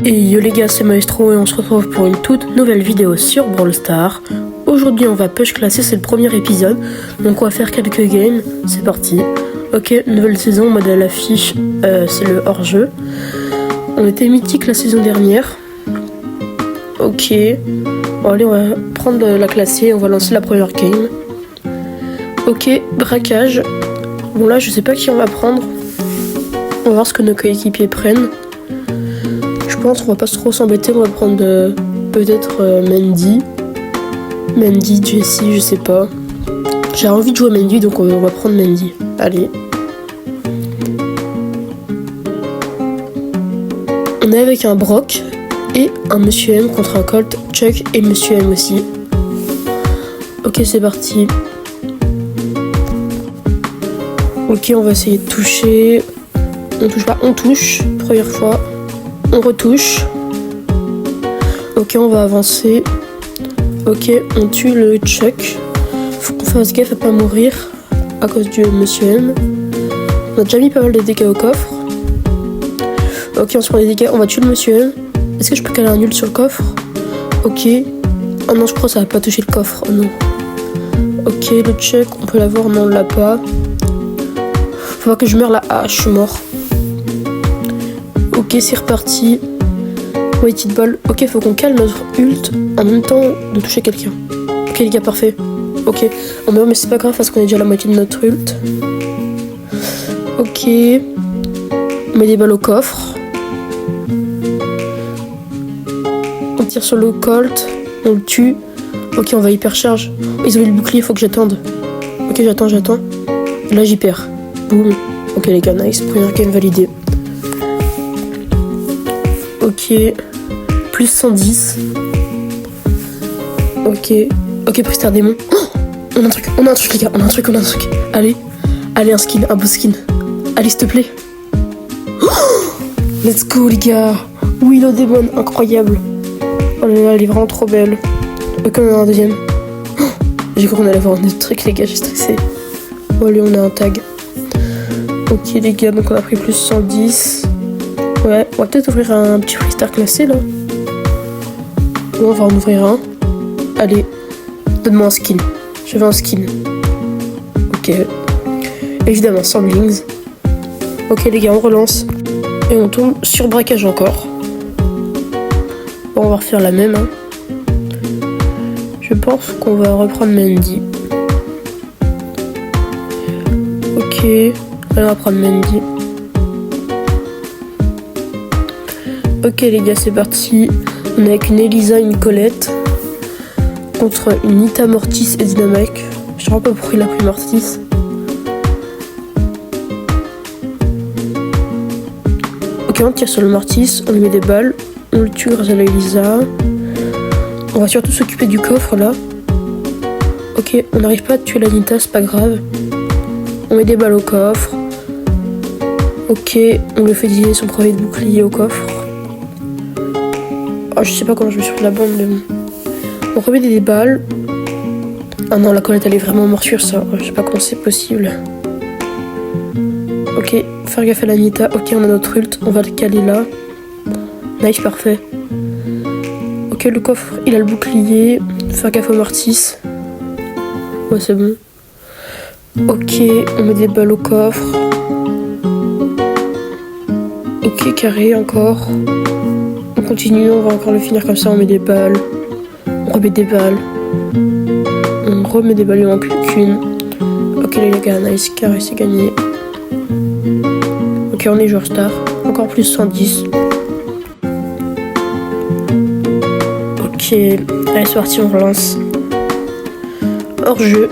Et yo les gars, c'est Maestro et on se retrouve pour une toute nouvelle vidéo sur Brawl Stars. Aujourd'hui on va push classer, c'est le premier épisode, donc on va faire quelques games, c'est parti. Ok, nouvelle saison, mode à l'affiche, c'est le hors-jeu. On était mythique la saison dernière. Ok, bon allez on va prendre la classer, on va lancer la première game. Ok, braquage. Bon là je sais pas qui on va prendre. On va voir ce que nos coéquipiers prennent. Je pense qu'on va pas trop s'embêter, on va prendre peut-être Mendy, Jessie, je sais pas. J'ai envie de jouer Mendy donc on va prendre Mendy. Allez. On est avec un Brock et un Monsieur M contre un Colt, Chuck et Monsieur M aussi. Ok, c'est parti. Ok, on va essayer de toucher. On touche pas, on touche. Première fois. On retouche. Ok, on va avancer. Ok, on tue le Chuck. Faut qu'on fasse gaffe à pas mourir à cause du Monsieur M. On a déjà mis pas mal de dégâts au coffre. Ok, on se prend des dégâts. On va tuer le Monsieur M. Est-ce que je peux caler un nul sur le coffre? Ok. Oh non, je crois que ça va pas toucher le coffre. Oh non. Ok, le Chuck, on peut l'avoir. Non, on l'a pas. Faut pas que je meure là. Ah, je suis mort. Ok, c'est reparti. Weighted ball. Ok, faut qu'on cale notre ult en même temps de toucher quelqu'un. Ok, les gars, parfait. Ok, on meurt, mais c'est pas grave parce qu'on est déjà à la moitié de notre ult. Ok. On met des balles au coffre. On tire sur le Colt. On le tue. Ok, on va hypercharge. Ils ont eu le bouclier, faut que j'attende. Ok, j'attends. Là, j'y perds. Boum. Ok, les gars, nice. Première game validée. Ok, plus 110. Ok, Prister démon. Oh, on a un truc les gars, on a un truc. Allez, un skin, un beau skin. Allez, s'il te plaît. Oh, let's go les gars. Willow Demon, incroyable. Oh là là, elle est vraiment trop belle. Ok, on en a un deuxième. Oh, j'ai cru qu'on allait avoir un autre truc les gars, j'ai stressé. Bon allez, on a un tag. Ok les gars, donc on a pris plus 110. Ouais, on va peut-être ouvrir un petit freestar classé là. Ou on va en ouvrir un. Allez, donne-moi un skin. Je veux un skin. Ok. Évidemment, Samblings. Ok les gars, on relance. Et on tombe sur braquage encore. Bon, on va refaire la même. Hein. Je pense qu'on va reprendre Mendy. Ok. Allez, on va prendre Mendy. Ok les gars, c'est parti. On est avec une Elisa, une Colette contre une Nita, Mortis et Dynamite. Je sais pas pourquoi il a pris Mortis. Ok, on tire sur le Mortis, on lui met des balles, on le tue grâce à la Elisa. On va surtout s'occuper du coffre là. Ok, on n'arrive pas à tuer la Nita, c'est pas grave. On met des balles au coffre. Ok, on lui fait utiliser son premier bouclier au coffre. Oh, je sais pas comment je me suis pris la bombe, mais bon. On remet des balles. Ah non, la Colette elle est vraiment morsure ça. Je sais pas comment c'est possible. Ok, faire gaffe à la Nita. Ok, on a notre ult. On va le caler là. Nice, parfait. Ok, le coffre il a le bouclier. Faire gaffe au Mortis. Ouais, c'est bon. Ok, on met des balles au coffre. Ok, carré encore. On continue, on va encore le finir comme ça, on met des balles. On remet des balles. On remet des balles, il en manque plus qu'une. Ok les gars, nice, carré, c'est gagné. Ok, on est joueur star. Encore plus 110. Ok, allez c'est parti, on relance. Hors jeu.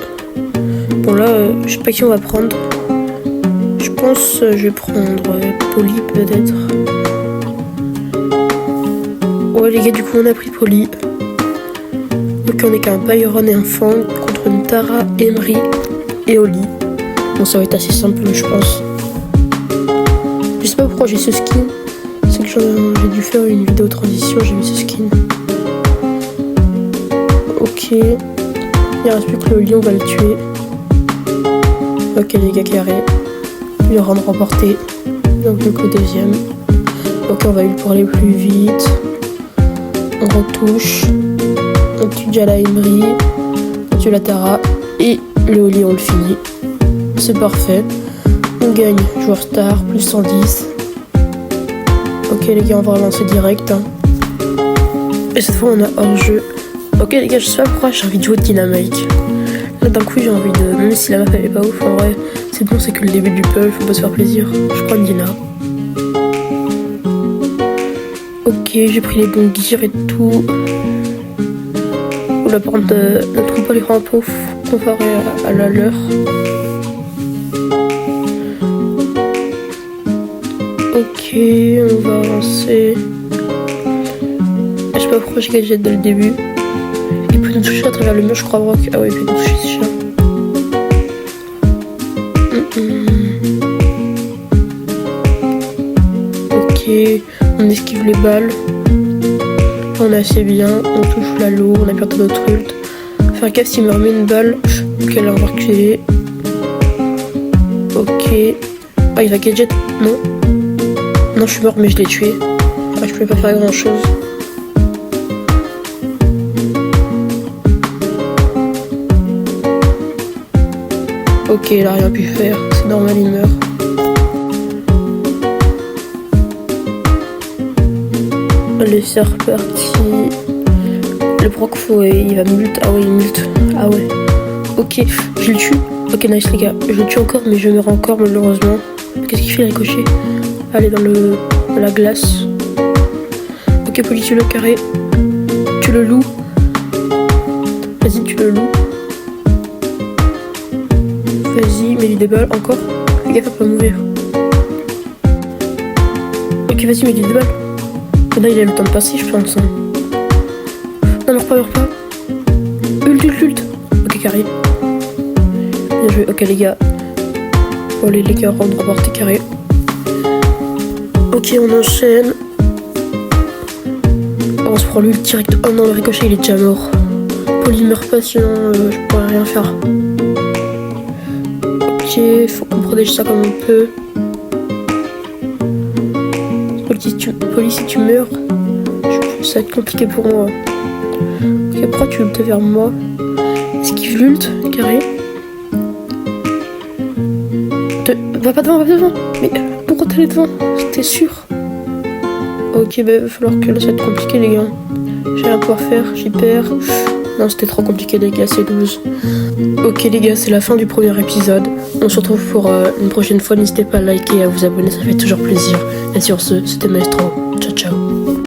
Bon là, je sais pas qui on va prendre. Je pense je vais prendre Polly peut-être. Ouais les gars, du coup on a pris Polly. Ok, on est qu'un Byron et un Fang contre une Tara, Emery et Oli. Bon, ça va être assez simple je pense. Je sais pas pourquoi j'ai ce skin. C'est que j'ai dû faire une vidéo transition, j'ai mis ce skin. Ok. Il reste plus que le Oli, on va le tuer. Ok les gars, carré. Le round remporté. Donc le deuxième. Ok, on va pour aller plus vite. On retouche. On tue déjà la Emery. On tue la Tara. Et le Oli, on le finit. C'est parfait. On gagne joueur star, plus 110. Ok les gars, on va relancer direct. Hein. Et cette fois, on a hors-jeu. Ok les gars, je sais pas pourquoi j'ai envie de jouer de Dynamite. Là d'un coup, j'ai envie de... Même si la map elle est pas ouf, en vrai, c'est bon, c'est que le début du puzzle, faut pas se faire plaisir. Je prends Dina. Ok, j'ai pris les bons gears et tout. Oula, par contre, ne trouve pas les crampons comparé à la leur. Ok, on va avancer. Je sais pas pourquoi j'ai gadget dès le début. Il peut nous toucher à travers le mur, je crois, Brock. Ah ouais, il peut nous toucher ce chien. Ok, on esquive les balles. On est assez bien. On touche la low, on a bientôt notre ult. Faire gaffe s'il me remet une balle. Ok, là on va reculer. Ok. Ah, il va gadget. Non. Non, je suis mort, mais je l'ai tué. Ah, je pouvais pas faire grand chose. Ok, il a rien pu faire. C'est normal, il meurt. Allez, c'est reparti. Le proc, il va mult. Ah ouais, il mult. Ah ouais. Ok, je le tue. Ok, nice les gars. Je le tue encore, mais je meurs encore, malheureusement. Qu'est-ce qu'il fait, le ricochet? Allez, dans la glace. Ok, Poli, tue le carré. Tu le loup. Vas-y, tu le loup. Vas-y, mets-lui des balles, encore. Fais gaffe à pas mourir. Ok, vas-y, mets-lui des balles. Et là, il a le temps de passer, je pense. Non, meurs pas. Ult. Ok, carré. Bien joué. Ok, les gars. Bon, les gars, on doit porter carré. Ok, on enchaîne. On se prend lui direct. Oh non, le ricochet, il est déjà mort. Poli meurt pas, sinon je pourrais rien faire. Ok, faut qu'on protège ça comme on peut. Poli, si tu meurs, ça va être compliqué pour moi. Ok, pourquoi tu ultes vers moi? Esquive l'ult, carré. Va pas devant. Mais pourquoi t'allais devant? T'es sûr? Ok, bah il va falloir que là ça va être compliqué les gars. J'ai rien à pouvoir faire, j'y perds. Non, c'était trop compliqué les gars, c'est 12. Ok les gars, c'est la fin du premier épisode. On se retrouve pour une prochaine fois. N'hésitez pas à liker et à vous abonner, ça fait toujours plaisir. Et sur ce, c'était Maestro. Ciao ciao.